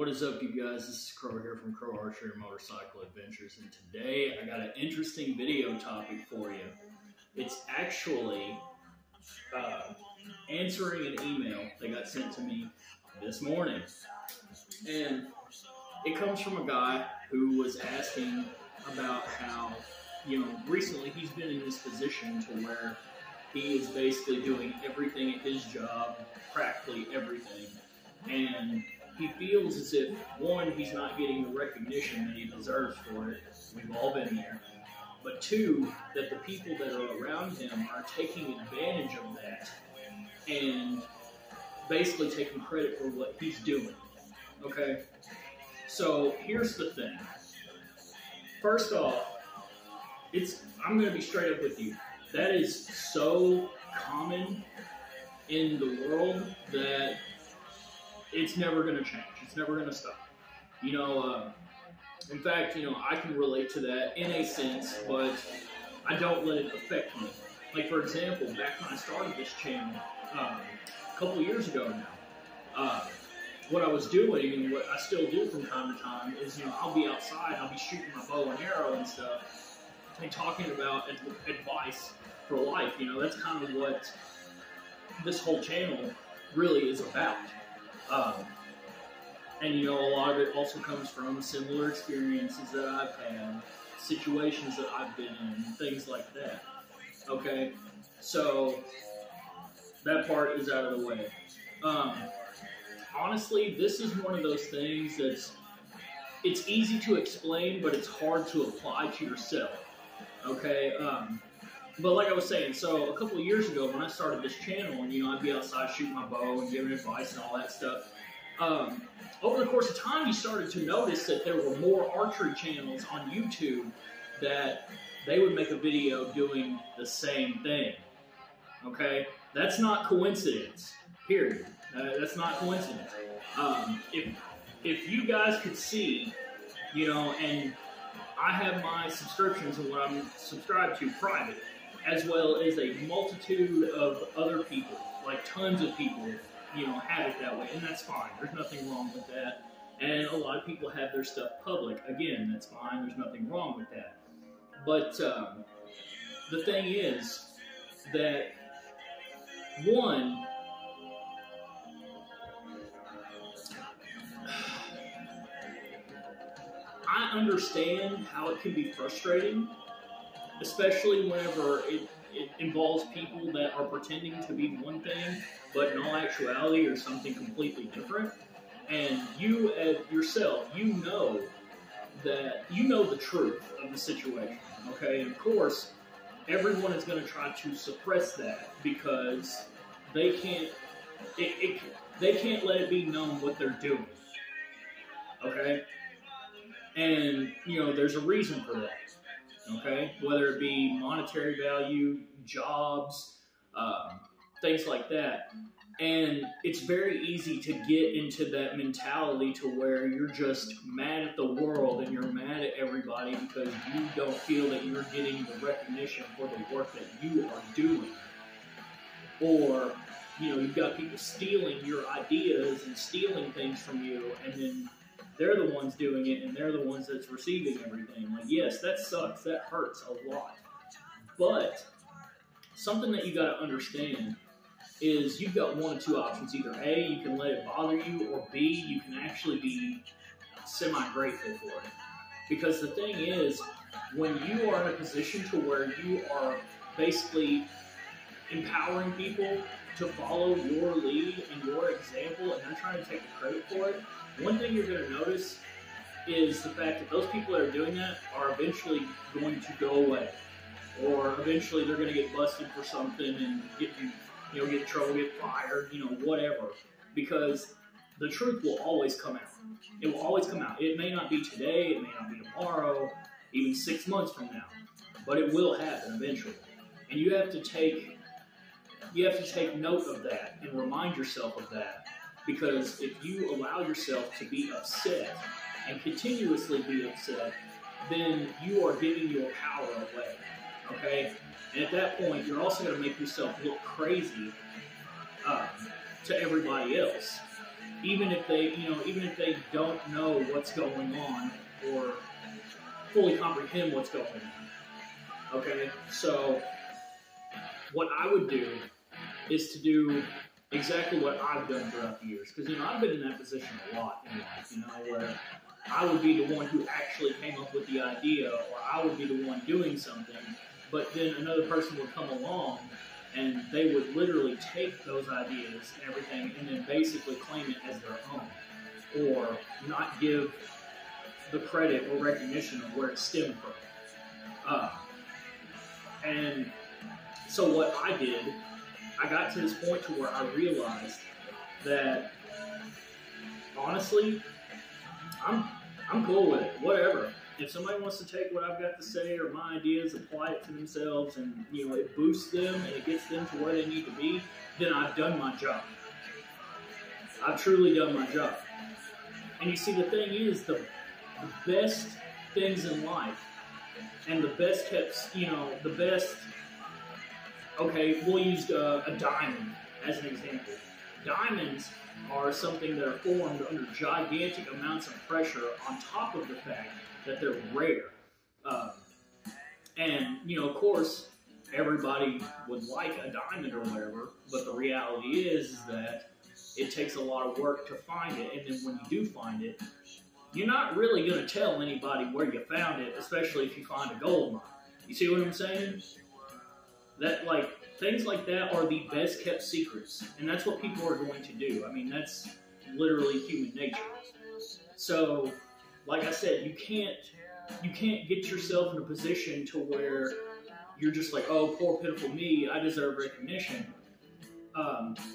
What is up, you guys? This is Crow here from Crow Archery Motorcycle Adventures, and today I got an interesting video topic for you. It's actually answering an email that got sent to me this morning, and it comes from a guy who was asking about how, recently he's been in this position to where he is basically doing everything at his job, practically everything, and he feels as if, one, he's not getting the recognition that he deserves for it. We've all been there. But two, that the people that are around him are taking advantage of that and basically taking credit for what he's doing. Okay? So here's the thing. First off, I'm going to be straight up with you. That is so common in the world that it's never going to change. It's never going to stop. In fact, I can relate to that in a sense, but I don't let it affect me. Like, for example, back when I started this channel a couple of years ago now, what I was doing and what I still do from time to time is, I'll be outside, I'll be shooting my bow and arrow and stuff, and talking about advice for life. That's kind of what this whole channel really is about. And a lot of it also comes from similar experiences that I've had, situations that I've been in, things like that. Okay, so that part is out of the way. Honestly, this is one of those things it's easy to explain, but it's hard to apply to yourself. Okay, but like I was saying, so a couple of years ago when I started this channel, and I'd be outside shooting my bow and giving advice and all that stuff, over the course of time you started to notice that there were more archery channels on YouTube that they would make a video doing the same thing. Okay? That's not coincidence. Period. That's not coincidence. If you guys could see, and I have my subscriptions and what I'm subscribed to private, as well as a multitude of other people, like tons of people, have it that way, and that's fine. There's nothing wrong with that. And a lot of people have their stuff public. Again, that's fine. There's nothing wrong with that. But the thing is that, one, I understand how it can be frustrating, especially whenever it involves people that are pretending to be one thing, but in all actuality are something completely different. And you yourself, know the truth of the situation, okay? And of course, everyone is going to try to suppress that because they can't let it be known what they're doing, okay? And, there's a reason for that. Okay, whether it be monetary value, jobs, things like that. And it's very easy to get into that mentality to where you're just mad at the world and you're mad at everybody because you don't feel that you're getting the recognition for the work that you are doing. Or, you've got people stealing your ideas and stealing things from you, and then they're the ones doing it, and they're the ones that's receiving everything. Like, yes, that sucks. That hurts a lot. But something that you got to understand is you've got one of two options. Either A, you can let it bother you, or B, you can actually be semi-grateful for it. Because the thing is, when you are in a position to where you are basically empowering people to follow your lead and your example, and they're trying to take the credit for it, one thing you're going to notice is the fact that those people that are doing that are eventually going to go away. Or eventually they're going to get busted for something and get in trouble, get fired, whatever. Because the truth will always come out. It will always come out. It may not be today, it may not be tomorrow, even 6 months from now. But it will happen eventually. And you have to take note of that and remind yourself of that. Because if you allow yourself to be upset and continuously be upset, then you are giving your power away, okay? And at that point, you're also going to make yourself look crazy to everybody else. even if they, even if they don't know what's going on or fully comprehend what's going on. Okay, so what I would do is to do exactly what I've done throughout the years, because I've been in that position a lot in life, where I would be the one who actually came up with the idea, or I would be the one doing something, but then another person would come along and they would literally take those ideas and everything and then basically claim it as their own, or not give the credit or recognition of where it stemmed from. And so what I did, I got to this point to where I realized that, honestly, I'm cool with it, whatever. If somebody wants to take what I've got to say or my ideas, apply it to themselves, and it boosts them and it gets them to where they need to be, then I've done my job. I've truly done my job. And you see, the thing is, the best things in life, and the best kept, the best. Okay, we'll use a diamond as an example. Diamonds are something that are formed under gigantic amounts of pressure, on top of the fact that they're rare. And, of course, everybody would like a diamond or whatever, but the reality is that it takes a lot of work to find it, and then when you do find it, you're not really going to tell anybody where you found it, especially if you find a gold mine. You see what I'm saying? That, things like that are the best kept secrets, and that's what people are going to do. I mean, that's literally human nature. So, like I said, you can't get yourself in a position to where you're just like, oh, poor pitiful me, I deserve recognition.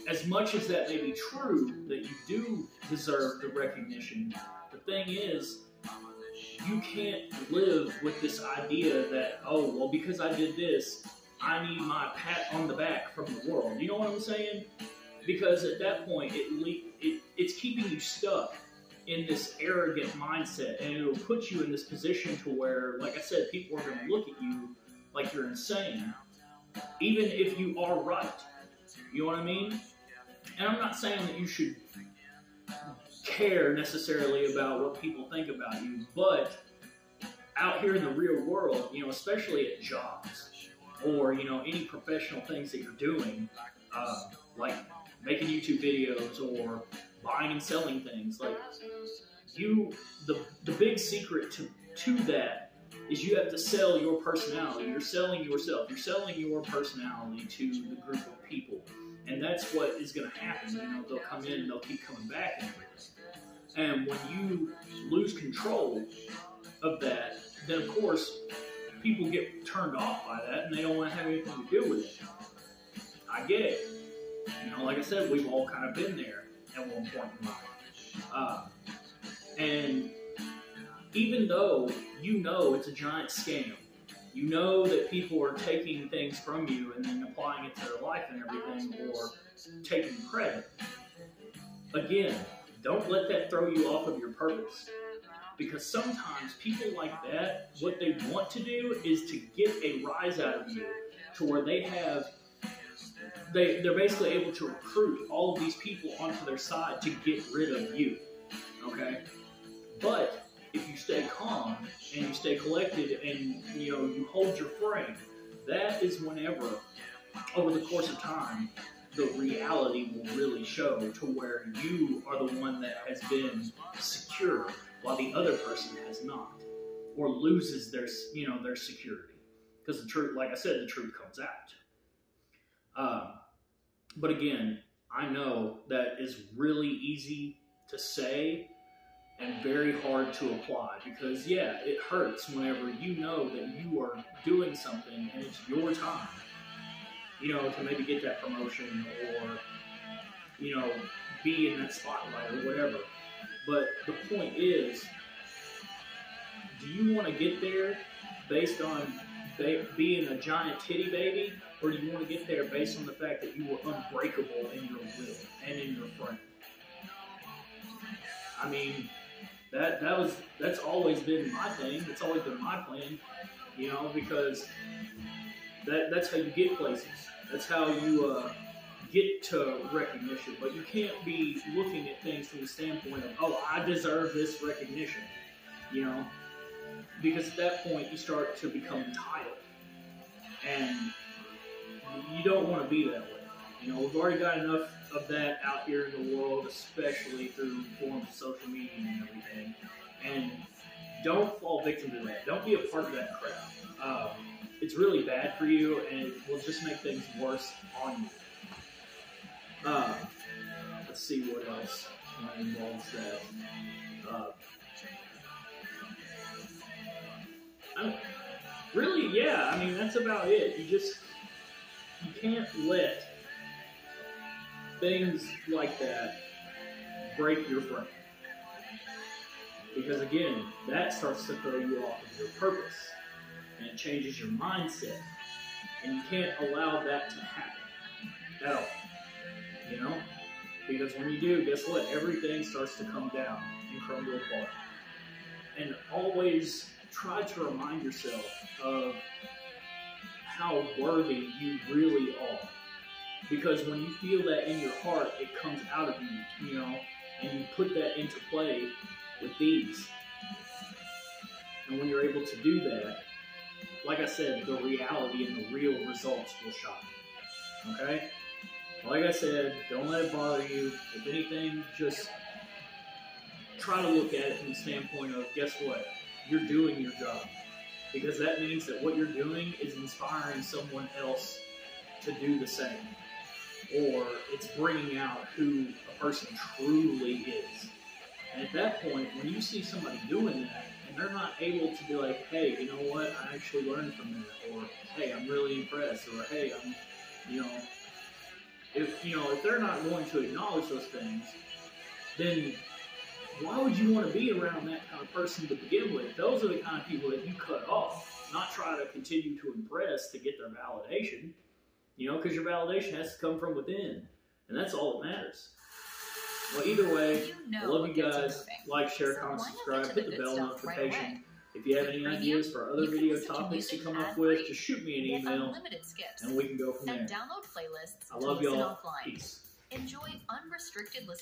As much as that may be true, that you do deserve the recognition, the thing is, you can't live with this idea that, oh, well, because I did this, I need my pat on the back from the world. You know what I'm saying? Because at that point, it's keeping you stuck in this arrogant mindset, and it'll put you in this position to where, like I said, people are going to look at you like you're insane, even if you are right. You know what I mean? And I'm not saying that you should care necessarily about what people think about you, but out here in the real world, especially at jobs, or any professional things that you're doing, like making YouTube videos or buying and selling things, the big secret to that is you have to sell your personality. You're selling yourself. You're selling your personality to the group of people, and that's what is going to happen. They'll come in and they'll keep coming back and everything. And when you lose control of that, then of course people get turned off by that, and they don't want to have anything to do with it. I get it. Like I said, we've all kind of been there at one point in life. And even though it's a giant scam, that people are taking things from you and then applying it to their life and everything, or taking credit, again, don't let that throw you off of your purpose. Because sometimes people like that, what they want to do is to get a rise out of you, to where they're basically able to recruit all of these people onto their side to get rid of you. Okay? But if you stay calm and you stay collected and you hold your frame, that is whenever, over the course of time, the reality will really show, to where you are the one that has been secure, while the other person has not, or loses their security. Because the truth, like I said, the truth comes out. But again, I know that is really easy to say and very hard to apply, because it hurts whenever you know that you are doing something and it's your time, to maybe get that promotion or, be in that spotlight or whatever. But the point is, do you want to get there based on being a giant titty baby, or do you want to get there based on the fact that you were unbreakable in your will and in your frame? I mean, that's always been my thing. It's always been my plan, because that's how you get places. That's how you get to recognition, but you can't be looking at things from the standpoint of, oh, I deserve this recognition, you know, because at that point you start to become entitled, and you don't want to be that way. You know, we've already got enough of that out here in the world, especially through forms of social media and everything, and don't fall victim to that. Don't be a part of that crowd. It's really bad for you, and it will just make things worse on you. Let's see what else involves that. Really, yeah, I mean, that's about it. You can't let things like that break your brain. Because again, that starts to throw you off of your purpose. And it changes your mindset. And you can't allow that to happen at all. You know? Because when you do, guess what? Everything starts to come down and crumble apart. And always try to remind yourself of how worthy you really are. Because when you feel that in your heart, it comes out of you, you know, and you put that into play with these. And when you're able to do that, like I said, the reality and the real results will shine. Okay? Like I said, don't let it bother you. If anything, just try to look at it from the standpoint of, guess what? You're doing your job. Because that means that what you're doing is inspiring someone else to do the same. Or it's bringing out who a person truly is. And at that point, when you see somebody doing that, and they're not able to be like, hey, you know what, I actually learned from that, or hey, I'm really impressed, or hey, I'm, you know, if they're not going to acknowledge those things, then why would you want to be around that kind of person to begin with? Those are the kind of people that you cut off, not try to continue to impress to get their validation. You know, because your validation has to come from within. And that's all that matters. Well, either way, I love you guys. Like, share, comment, subscribe, hit the bell notification. Right, if you have any ideas for other video topics to come up with, just shoot me an email, and we can go from there. Download playlists. I love y'all. Peace. Enjoy unrestricted listening.